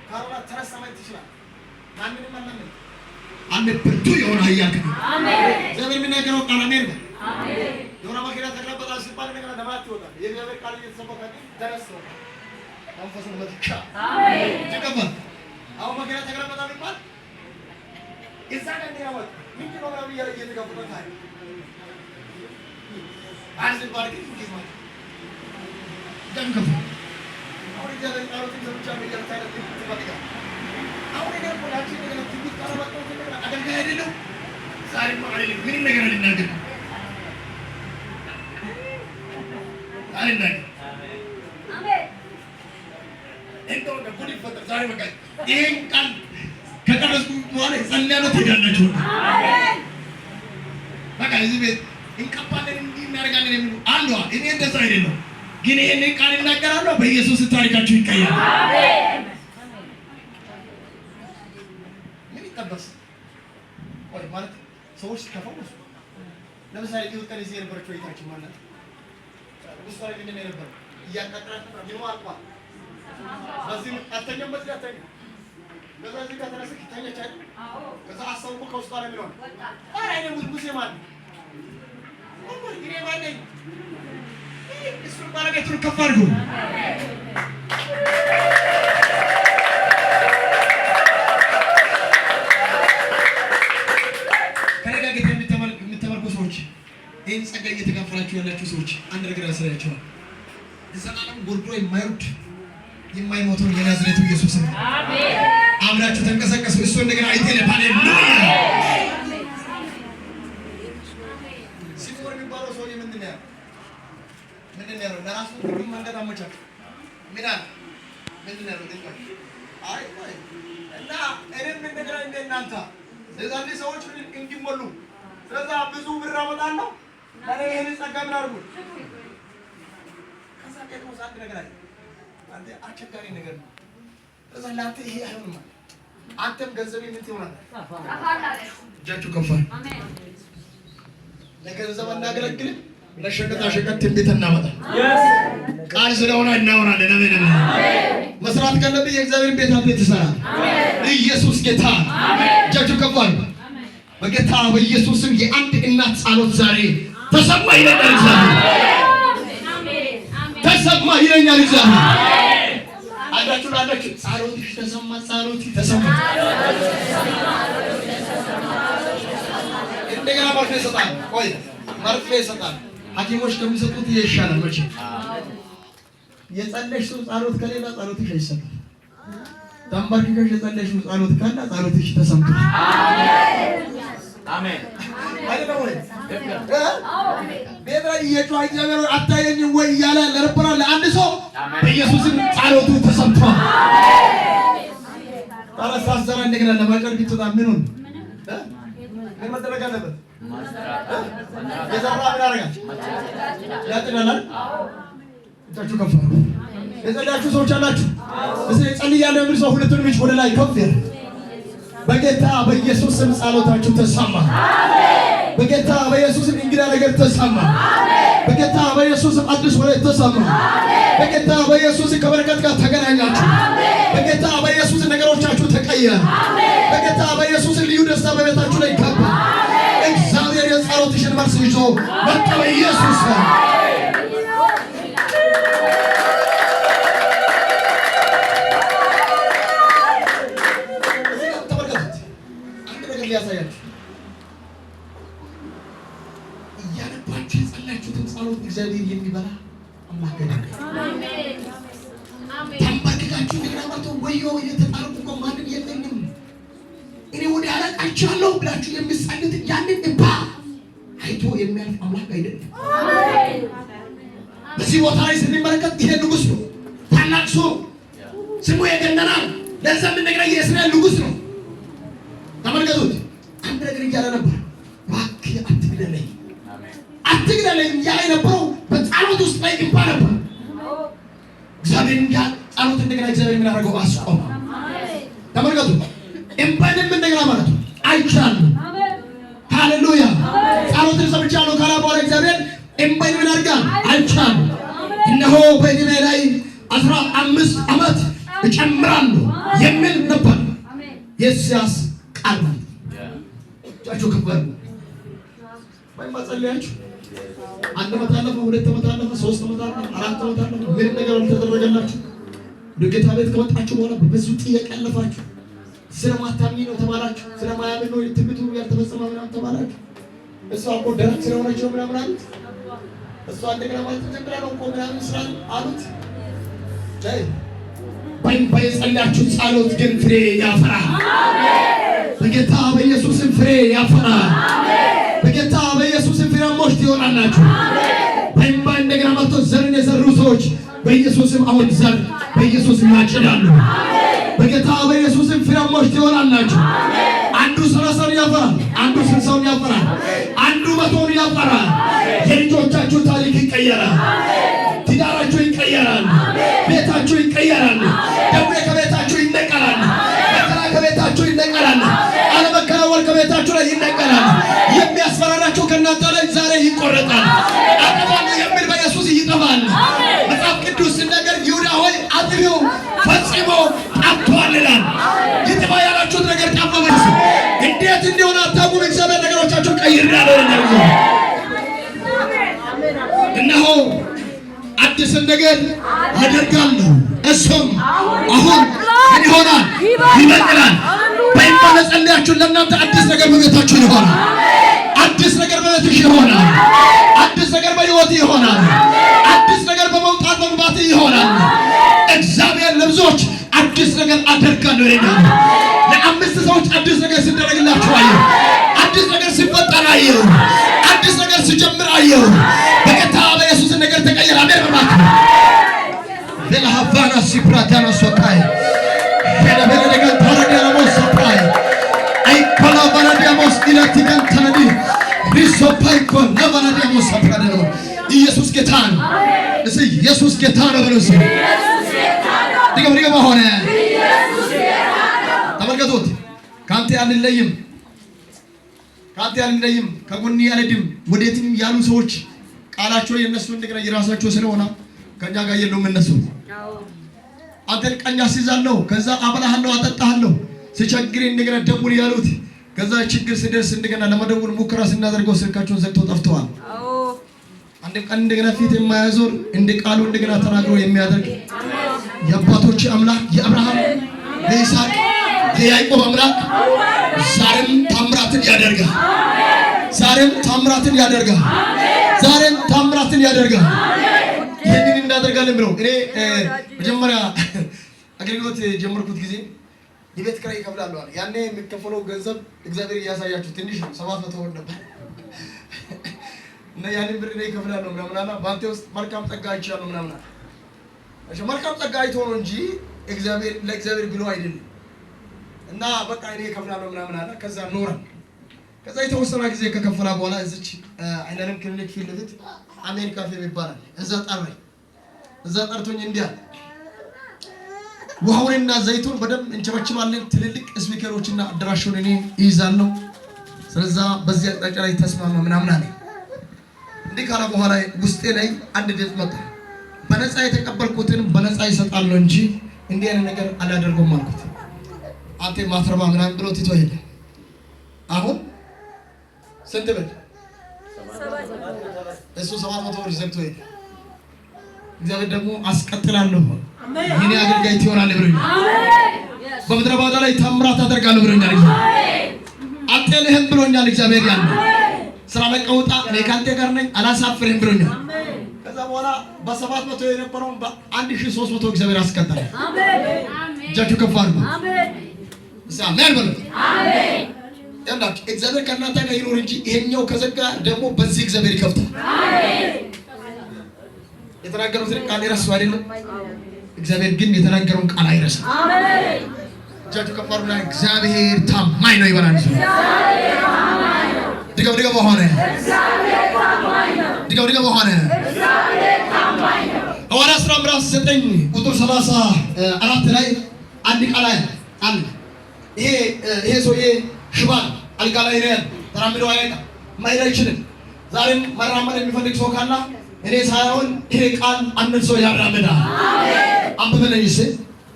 ካሮና ተረሳ ማለት ይችላል። ማንንም አናምን አሜን። ብርቱ የሆነ ኃያል አሜን። እግዚአብሔር የሚናገረው ቃል አሜን። አሜን። የሆነ ማከራ ይወጣል። የእግዚአብሔር ቃል እየተሰበከ ደረሰው መንፈሱን መጥቻ አሜን ተቀበል። አሁን መገና ተገረመታ ቢባል እዛ ጋር ነው ምን ነው ነው እየተገበረ ታዲያ አንድ ባርክ ይችላል ደምከፍ አሁን እግዚአብሔር ቃሉን ሰምቻ በየታለ ተባጋ አሁን ነገር ቆላች ነገር ትንሽ ቀረባው ነገር አገልጋይ አይደለም ዛሬ ማለት ምን ነገር ልናገር አሜን አሜን እንደው ደጉድ ይፈጠር ዛሬ በቃ ይሄን ቃል ከቀረስኩ በኋላ ጸልያለሁ ትሄዳላችሁ አሜን በቃ እዚህ ቤት እንቀባለን እንዲህ እናደርጋለን የሚሉ አሉ እኔ እንደዛ አይደለም ግን ይሄን ቃል እናገራለሁ በኢየሱስ ታሪካችሁ ይቀየራል አሜን ምን ይጠበስ ወይ ማለት ሰዎች ከፈውስ ለምሳሌ ይወጣል እዚህ የነበረችው አይታችሁ ማለት ውስጣዊ ግን ነበር ያቀጥራጥ ነው አልቋል በዚህ አተኛም በዚህ አተኛ በዚህ ጋር ተነስክ ተኛች አይደል አዎ ከዛ አሰውኩ ከውስጥ ላይ ነው አረ እኔ ሙስሊም ማለት ነው ግን ማለት እሱ ባለቤቱን ከፍ አድርጉ ከረጋግጥ የምትመልኩ ሰዎች ይህን ጸጋ እየተካፈላችሁ ያላችሁ ሰዎች አንድ ነገር ያስራያችኋል ዘላለም ጎልቶ የማይወድ የማይሞተው የናዝሬቱ ኢየሱስ ነው አሜን አምላችሁ ተንቀሳቀሱ እሱ እንደገና አይተለ ሃሌሉያ አሜን ሲሞር የሚባለው ሰው ምንድን ነው ለራሱ መንገድ አመቻች ምናል ምንድን ነው ደግሞ አይ እና እኔም እንደገና እንደናንተ ለዛሬ ሰዎች እንዲሞሉ ስለዛ ብዙ ብር አመጣለሁ ለኔ ይሄን ጸጋ ምን አድርጉ ከዛ ደግሞ አንድ ነገር አለ አንተ አቸጋሪ ነገር ነው ስለዛ ላንተ ይሄ አይሆንም አንተም ገንዘብ ምን ትሆናለህ አፋላችሁ እጃችሁ ከፋል አሜን ለገንዘብ እናገለግል ለሸቀጣ ሸቀጥ ትንቢት እናመጣ ቃል ስለሆነ እናወራለን አሜን መስራት ካለብህ የእግዚአብሔር ቤት አንተ ትሰራ አሜን ኢየሱስ ጌታ አሜን እጃችሁ ከፋል በጌታ በኢየሱስ ስም የአንድ እናት ጸሎት ዛሬ ተሰማ ይለኛል እግዚአብሔር አሜን ተሰማ ይለኛል እግዚአብሔር አዳችሁ አዳችሁ ጸሎትሽ ተሰማ ጸሎትሽ ተሰማ እንደገና ማለት ይሰጣል ቆይ ማለት ይሰጣል ሐኪሞች ከሚሰጡት ይሻላል መቼ የጸለሽ ሰው ጸሎት ከሌላ ጸሎትሽ አይሰማም ተንበርክከሽ የጸለሽው ጸሎት ካለ ጸሎትሽ ተሰምቷል አሜን አይደለም ወይ ቤትራ እየጮኸ እግዚአብሔር አታየኝም ወይ እያለ ለነበረ ለአንድ ሰው በኢየሱስም ጸሎቱ ተሰምቷል ታላሳሰራ እንደገና ለማቀር ቢትታ ምኑን ምን መደረግ አለበት የዘራ ምን አደረጋች ያጥናል እጃችሁ ከፍ አድርጉ የጸለያችሁ ሰዎች አላችሁ እስኪ ጸልያለሁ የሚል ሰው ሁለቱንም እጅ ወደ ላይ ከፍ ያድርግ በጌታ በኢየሱስ ስም ጸሎታችሁ ተሰማ አሜን በጌታ በኢየሱስ ስም እንግዳ ነገር ተሰማ አሜን በጌታ በኢየሱስ ስም አዲስ ወሬ ተሰማ አሜን በጌታ በኢየሱስ ስም ከበረከት ጋር ተገናኛችሁ አሜን በጌታ በኢየሱስ ስም ነገሮቻችሁ ተቀየረ አሜን በጌታ በኢየሱስ ስም ልዩ ደስታ በቤታችሁ ላይ ገባ አሜን እግዚአብሔር የጸሎትሽን መልስ ይዞ መጣ በኢየሱስ ስም ያሳያችሁ እያነባችሁ የጸለያችሁትን ጸሎት እግዚአብሔር የሚበላ አምላክ ነው አሜን አሜን ተንበርክካችሁ እንደገና ወዮ የተጣረቁ እኮ ማንም የለኝም እኔ ወደ አላቃችኋለሁ ብላችሁ የምትጸልዩት ያንን እንባ አይቶ የሚያልፍ አምላክ አይደለም አሜን በዚህ ቦታ ላይ ስንመለከት ይሄ ንጉሥ ነው ታላቅ ሰው ስሙ የገነና ለዛም እንደገና የእስራኤል ንጉሥ ነው ተመልከቱት አንድ ነገር እያለ ነበር እባክህ አትግደለኝ አትግደለኝ እያለ ነበረው በጸሎት ውስጥ ላይ እንባ ነበር እግዚአብሔር ያ ጸሎት እንደገና እግዚአብሔር ምን አደረገው አስቆመ ተመልከቱ እንባንም እንደገና ማለት ነው አይቻልም ሃሌሉያ ጸሎትን ሰምቻለሁ ካለ በኋላ እግዚአብሔር እንባን ምን አድርጋል አይቻልም እነሆ በእድሜ ላይ 15 ዓመት እጨምራለሁ የሚል ነበር የኢሳይያስ ቃል ማለት ጫቹ ከበር ወይ ማጸለያችሁ አንድ ዓመት አለፈ፣ 2 ዓመት አለፈ፣ 3 ዓመት አለፈ፣ 4 ዓመት አለፈ። ምን ነገር አልተደረገላችሁ? ወደ ጌታ ቤት ከመጣችሁ በኋላ በብዙ ጥያቄ ያለፋችሁ። ስለማታምኚ ነው ተባላችሁ። ስለማያምን ነው ትንቢቱ ያልተፈጸመ ምናምን ተባላችሁ። እሷ እኮ ደረቅ ስለሆነች ነው ምናምን አሉት። እሷ እንደገና ማለት ዝም ብላ ነው እኮ ምናምን ስላሉ አሉት። በእንባ የጸለያችሁ ጸሎት ግን ፍሬ ያፈራል። በጌታ በኢየሱስም ፍሬ ያፈራል። በጌታ በኢየሱስም ፍሬያሞች ትሆናላችሁ። በእንባ እንደገና መጥቶ ዘርን የዘሩ ሰዎች በኢየሱስም አሁን ዘር በኢየሱስም ያጭዳሉ። በጌታ በኢየሱስም ፍሬያሞች ትሆናላችሁ። አንዱ 30 ያፈራል፣ አንዱ 60 ያፈራል፣ አንዱ 100 ያፈራል። የልጆቻችሁ ታሪክ ይቀየራል። ትዳራችሁ ይቀየራል። ቤታችሁ ይቀየራል። ደዌ ከቤታችሁ ይነቀላል። መከራ ከቤታችሁ ይነቀላል። አለመከናወን ከቤታችሁ ላይ ይነቀላል። የሚያስፈራራችሁ ከእናንተ ላይ ዛሬ ይቆረጣል። አጠፋለሁ የሚል በኢየሱስ ይጠፋል። መጽሐፍ ቅዱስ ሲናገር ይሁዳ ሆይ አጥፊው ፈጽሞ ጠፍቷል ይላል። ይጥፋ ያላችሁት ነገር ጠፋ ማለት ነው። እንዴት እንደሆነ አታውቁም። እግዚአብሔር ነገሮቻችሁን ቀይሬአለሁ ይላል። እነሆ አዲስን ነገር አደርጋለሁ፣ እሱም አሁን ምን ይሆናል? ይበቅላል። በእንባ ለጸለያችሁ ለእናንተ አዲስ ነገር በቤታችሁ ይሆናል። አዲስ ነገር በቤትሽ ይሆናል። አዲስ ነገር በሕይወት ይሆናል። አዲስ ነገር በመውጣት በመግባት ይሆናል። እግዚአብሔር ለብዙዎች አዲስ ነገር አደርጋለሁ ይላል። ለአምስት ሰዎች አዲስ ነገር ሲደረግላችሁ አየሁ። አዲስ ነገር ሲፈጠር አየሁ። አዲስ ነገር ሲጀምር አየሁ። በጌታ በኢየሱስ ነገር ተቀየረ። አሜን በማለት ለሃቫና ሲፕራታና ሶታይ ለበለ ነገር ታረጋለሁ ሶታይ አይ ኮላባራ ዲያሞስ ኢላቲካን ተነዲ ሪሶፓይ ኮን ለባራ ዲያሞስ ሰፕራደሎ ኢየሱስ ጌታ ነው። እሺ ኢየሱስ ጌታ ነው ብሎ እሺ ድገም ሆነ ኢየሱስ ጌታ ነው። ተመልከቱት። ካንተ አንለይም፣ ካንተ አንለይም፣ ከጎን ያለድም ወዴትም ያሉ ሰዎች ቃላቸው የነሱ እንደገና የራሳቸው ስለሆነ ከኛ ጋር የለውም። እነሱ አንተን ቀኝ አስይዛለሁ፣ ከዛ አበላሃለሁ፣ አጠጣሃለሁ፣ ሲቸግር እንደገና ደውል ያሉት ከዛ ችግር ሲደርስ እንደገና ለመደወል ሙከራ ስናደርገው ስልካቸውን ዘግተው ጠፍተዋል። አንድ ቀን እንደገና ፊት የማያዞር እንደ ቃሉ እንደገና ተናግሮ የሚያደርግ የአባቶች አምላክ የአብርሃም የይስሐቅ የያዕቆብ አምላክ ዛሬም ታምራትን ያደርጋል። ዛሬም ታምራትን ያደርጋል። ዛሬም ታምራትን ያደርጋል። ይሄንን እናደርጋለን ብለው እኔ መጀመሪያ አገልግሎት ጀመርኩት ጊዜ የቤት ኪራይ ይከፍላሉ አለ። ያኔ የሚከፈለው ገንዘብ እግዚአብሔር እያሳያችሁ ትንሽ ነው፣ 700 ብር ነበር እና ያንን ብር እኔ ይከፍላለሁ ምናምን አለ። ባንቴ ውስጥ መልካም ጸጋ አይቻለሁ ምናምን አለ። እሺ መልካም ጸጋ አይቶ ነው እንጂ እግዚአብሔር ለእግዚአብሔር ብሎ አይደለም። እና በቃ እኔ ይከፍላለሁ ምናምን አለ። ከዛ ኖረ። ከዛ የተወሰነ ጊዜ ከከፈላ በኋላ እዚች አይናለም ክሊኒክ ፊት ለፊት አሜን ካፌ ይባላል። እዛ ጠራኝ። እዛ ጠርቶኝ እንዲህ አለ፣ ውሃውንና ዘይቱን በደንብ እንቸበችባለን፣ ትልልቅ ስፒከሮችና አዳራሹን እኔ ይይዛለሁ፣ ስለዛ በዚህ አቅጣጫ ላይ ተስማማ ምናምን አለ። እንዲህ ካለ በኋላ ውስጤ ላይ አንድ ድምፅ መጣ። በነፃ የተቀበልኩትን በነፃ ይሰጣለሁ እንጂ እንዲህ አይነት ነገር አላደርገውም አልኩት። አንተ ማትረባ ምናምን ብሎ ትቶ ሄደ። አሁን ስንት ብር? እሱ 700 ብር ዘግቶ ሄደ። እግዚአብሔር ደግሞ አስቀጥላለሁ የኔ አገልጋይ ትሆናለህ ብሎኛል። በምድረ በዳ ላይ ታምራት አደርጋለሁ ብሎኛል። አትልህም ብሎኛል። እግዚአብሔር ያለ ስራ ለቀውጣ እኔ ካንተ ጋር ነኝ አላሳፍርህም ብሎኛል። ከዛ በኋላ በ700 የነበረውን በ1300 እግዚአብሔር አስቀጠለ። አሜን። እጃችሁ ከፍ አድርጉ። አሜን። አሜን በሉ። አሜን። ያላችሁ እግዚአብሔር ከእናንተ ጋር ይኖር እንጂ ይሄኛው ከዘጋ ደግሞ በዚህ እግዚአብሔር ይከፍታል። አሜን። የተናገሩትን ቃል ይረሱ አይደለም። እግዚአብሔር ግን የተናገረውን ቃል አይረሳም። አሜን። እጃችሁ ከፍ አድርጉና እግዚአብሔር ታማኝ ነው ይበላል። እግዚአብሔር ታማኝ ነው። ድገም ሆነ። እግዚአብሔር ታማኝ ነው። ድገም ሆነ። እግዚአብሔር ታማኝ ነው። ሐዋርያት ሥራ ምዕራፍ 9 ቁጥር 34 ላይ አንድ ቃል አለ። ይሄ ሰውዬ ሽባ አልጋ ላይ ነው፣ ተራምዶ አይወጣም፣ ማይዳ አይችልም። ዛሬም መራመድ የሚፈልግ ሰው ካለ እኔ ሳይሆን ይሄ ቃል አንድ ሰው ያራምዳል። አሜን። አንብበልኝ እስኪ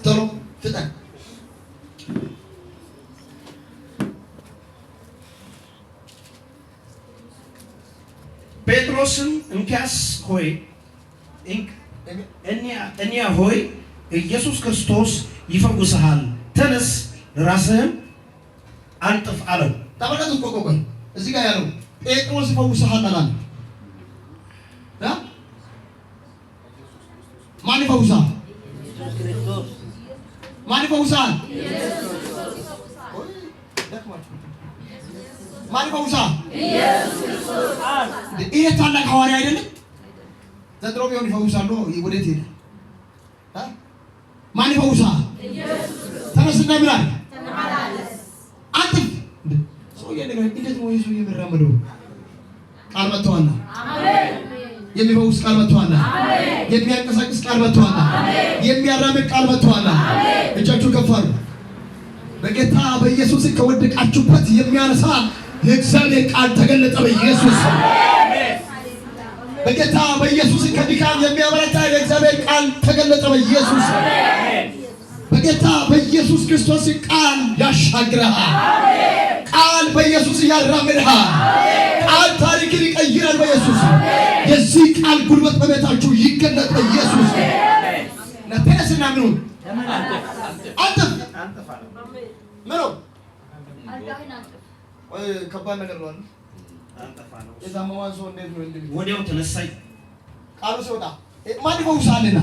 ቶሎ ፍጠን። ጴጥሮስም እንኪያስ ሆይ እኛ ሆይ ኢየሱስ ክርስቶስ ይፈውስሃል፣ ተነስ ራስህን አንጥፍ አለው። ተመልከቱ ቆቆቆ እዚህ ጋር ያለው ጴጥሮስ ይፈውስሃል አላለ። ማን ይፈውሳል? ማን ይፈውሳል? ማን ይፈውሳል? ይሄ ታላቅ ሐዋርያ አይደለም? ዘንድሮ ቢሆን ይፈውሳል ነው። ወዴት ሄደ? ማን ይፈውሳል? ተነስና ብላል አጥፍ ሰውዬ ነገር እንዴት ነው ይዞ የሚራመደው? ቃል መጥቷል። አሜን። የሚፈውስ ቃል መጥቷል። አሜን። የሚያንቀሳቅስ ቃል መጥቷል። አሜን። የሚያራምድ ቃል መጥቷል። አሜን። እጃችሁ ከፍ አድርጉ። በጌታ በኢየሱስ ከወደቃችሁበት የሚያነሳ የእግዚአብሔር ቃል ተገለጠ በኢየሱስ። አሜን። በጌታ በኢየሱስ ከድካም የሚያበረታ የእግዚአብሔር ቃል ተገለጠ በኢየሱስ። አሜን። በጌታ በኢየሱስ ክርስቶስ ቃል ያሻግራል። አሜን። ቃል በኢየሱስ ያራምድሃል። ቃል ታሪክን ይቀይራል በኢየሱስ። የዚህ ቃል ጉልበት በቤታችሁ ይገለጥ በኢየሱስ። ለተነስና ምኑ አንተ ምኑ ከባድ ነገር ነው። የዛማዋን ሰው እንዴት ነው እንዴ? ወዲያው ተነሳይ ቃሉ ሲወጣ ማን ይፈውሳልና?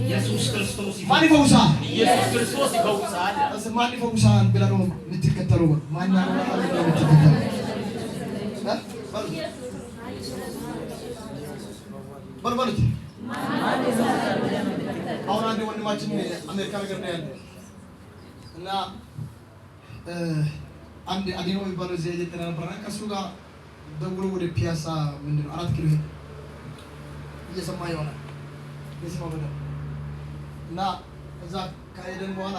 ኢየሱስ ክርስቶስ ማን ይፈውሳል? ኢየሱስ ክርስቶስ ይፈውሳል። ማን ይፈውሳል ብለህ ነው የምትከተለው? ማን ነው የምትከተለው? በልበሉት። አሁን አንድ ወንድማችን አሜሪካ ነገር ነው ያለው እና አንድ አዲኖ የሚባለው እዚህ እየተና ነበርና ከእሱ ጋር ደውሎ ወደ ፒያሳ ምንድነው 4 ኪሎ ሄደ እየሰማ ይሆናል የሰማው በደንብ እና እዛ ከሄደን በኋላ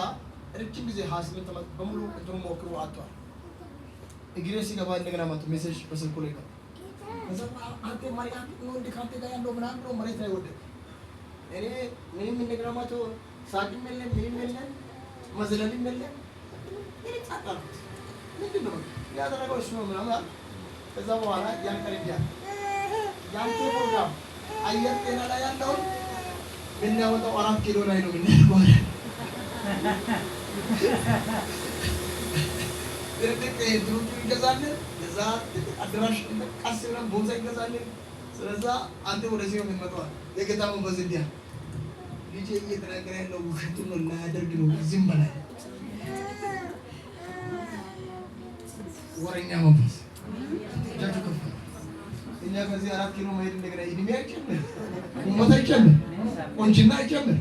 ረጅም ጊዜ 28 ዓመት በሙሉ እንትኑ ሞክሮ አጥቷል። እግሬ ሲገባ እንደገና መጥቶ ሜሴጅ በስልኩ ላይ ቀረ። ከዛ አንተ ማርያም ነው እንደ ካንተ ጋር ያለው ምናምን ነው መሬት ላይ ወደቀ። እኔ ምንም እንደገና መጥቶ ሳቅም የለም ምንም የለም መዝለልም የለም እኔ ታጣልኩት። ምንድን ነው ያደረገው እሱ ነው ምናምን አለ። ከዛ በኋላ ያን ቀርዲያ ያን ፕሮግራም አየር ጤና ላይ ያለው የሚያወጣው 4 ኪሎ ላይ ነው የሚያደርገው። ድሩቱ ይገዛልን እዛ አድራሽ ቀስ ብለን ቦንሳ ይገዛልን። ስለዛ አንተ ወደዚህ ነው የምትመጣው። የጌታ መንፈስ እንዲያ ልጄ እየተናገረ ያለው ውሸቱን ነው ላያደርግ ነው። ዝም በላይ ወረኛ መንፈስ ጃጁ ከፍ እኛ ከዚህ 4 ኪሎ መሄድ እንደገና እድሜ አይጨምር፣ ቁመት አይጨምር፣ ቆንጅና አይጨምር።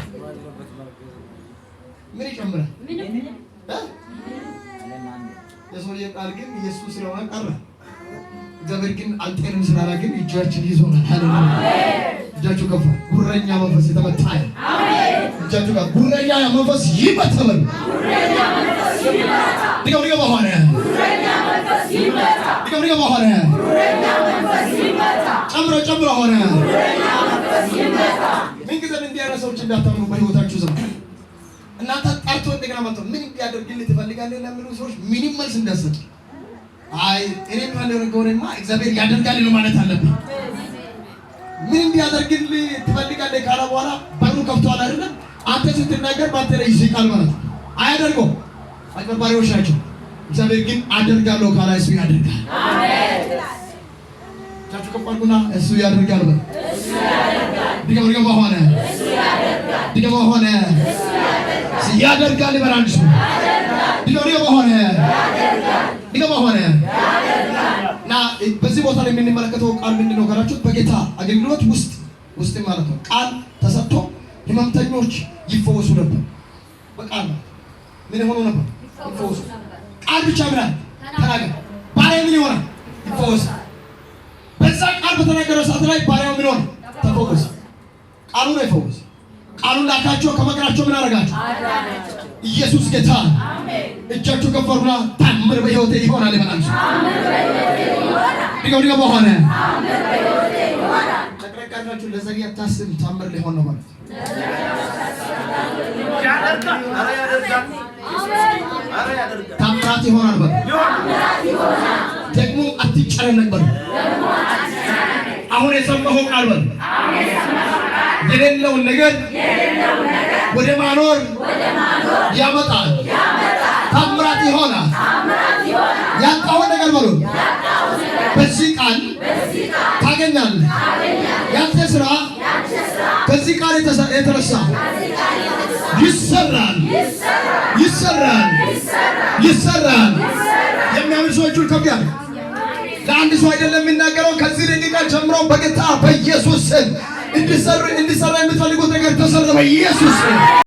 ምን ይጨምራል? የሰውዬ ቃል ግን ኢየሱስ ስለሆነ ቀረ። እግዚአብሔር ግን አልጤንም ስላላ ግን እጃችን ይዞናል። ሃሌሉያ! እጃችሁ ከፍ። ጉረኛ መንፈስ የተመታ አሜን። እጃችሁ ጋር ጉረኛ መንፈስ ይመታል። ጉረኛ መንፈስ ይመታ። ድገም በኋላ ጉረኛ መንፈስ ይመታ። ድገም በኋላ ጉረኛ መንፈስ ይመታ። ጨምሮ ሆነ ጉረኛ መንፈስ ይመታ። ምን ጊዜ እንዲህ አይነት ሰዎች እንዳታምኑ በህይወታችሁ ዘመን እናንተ ጠርቶ እንደገና መጥቶ ምን ቢያደርግልህ ትፈልጋለህ ለሚሉ ሰዎች ምንም መልስ እንዳሰጥ አይ እኔ ካለው ነገርማ እግዚአብሔር ያደርጋል ነው ማለት አለብኝ። ምን ቢያደርግልህ ትፈልጋለህ ካለ በኋላ በሩ ከፍቷል አይደለም? አንተ ስትናገር ባንተ ላይ ይስቃል ማለት አያደርገው። አጭበርባሪዎች ናቸው። እግዚአብሔር ግን አደርጋለሁ ካለ እሱ ያደርጋል። አሜን። ታችሁ ከፋርኩና እሱ ያደርጋል በል። እሱ ያደርጋል። ድገም ሆነ እሱ ያደርጋል። ድገም ሆነ እሱ ያደርጋል ይበራል። እሱ ድገም ሆነ ያደርጋል። ድገም ሆነ ያደርጋል። እና በዚህ ቦታ ላይ የምንመለከተው ቃል ምንድነው ካላችሁ በጌታ አገልግሎት ውስጥ ማለት ነው ቃል ተሰጥቶ ህመምተኞች ይፈወሱ ነበር። በቃል ምን ሆኖ ነበር? ይፈወሱ። ቃል ብቻ ብላል ተናገር። ባሪያ ምን ይሆናል? ይፈወሳል። በዛ ቃል በተናገረው ሰዓት ላይ ባሪያው ምን ሆነ? ተፈወሰ። ቃሉ ነው ይፈወስ። ቃሉን ላካቸው ከመከራቸው ምን አደረጋቸው? ኢየሱስ ጌታ አሜን። እጃችሁ ከፈሩና ታምር በህይወቴ ይሆናል ይባላል። ታምር በህይወቴ ይሆናል። ድገም ሆነ ታምር በህይወቴ ይሆናል። ተቀረቃችሁ ለዘሪያ ታስብ ታምር ሊሆን ነው ማለት ያደርጋል። ታምራት ይሆናል በል። ደግሞ አትጨነቅ በል። አሁን የሰማኸው ቃል በል የሌለውን ነገር ወደ ማኖር ያመጣል። ታምራት ይሆናል። ያጣውን ነገር በሉ በዚህ ቃል ታገኛለህ። ያንተ ስራ በዚህ ቃል የተነሳ ይሰራል። የሚያምን ሰዎቹን ከፍ ያለ ለአንድ ሰው አይደለም የሚናገረው። ከዚህ ደቂቃ ጀምሮ በጌታ በኢየሱስ ስም እንዲሰራ የምትፈልጉት ነገር ተሰራ በኢየሱስ ስም።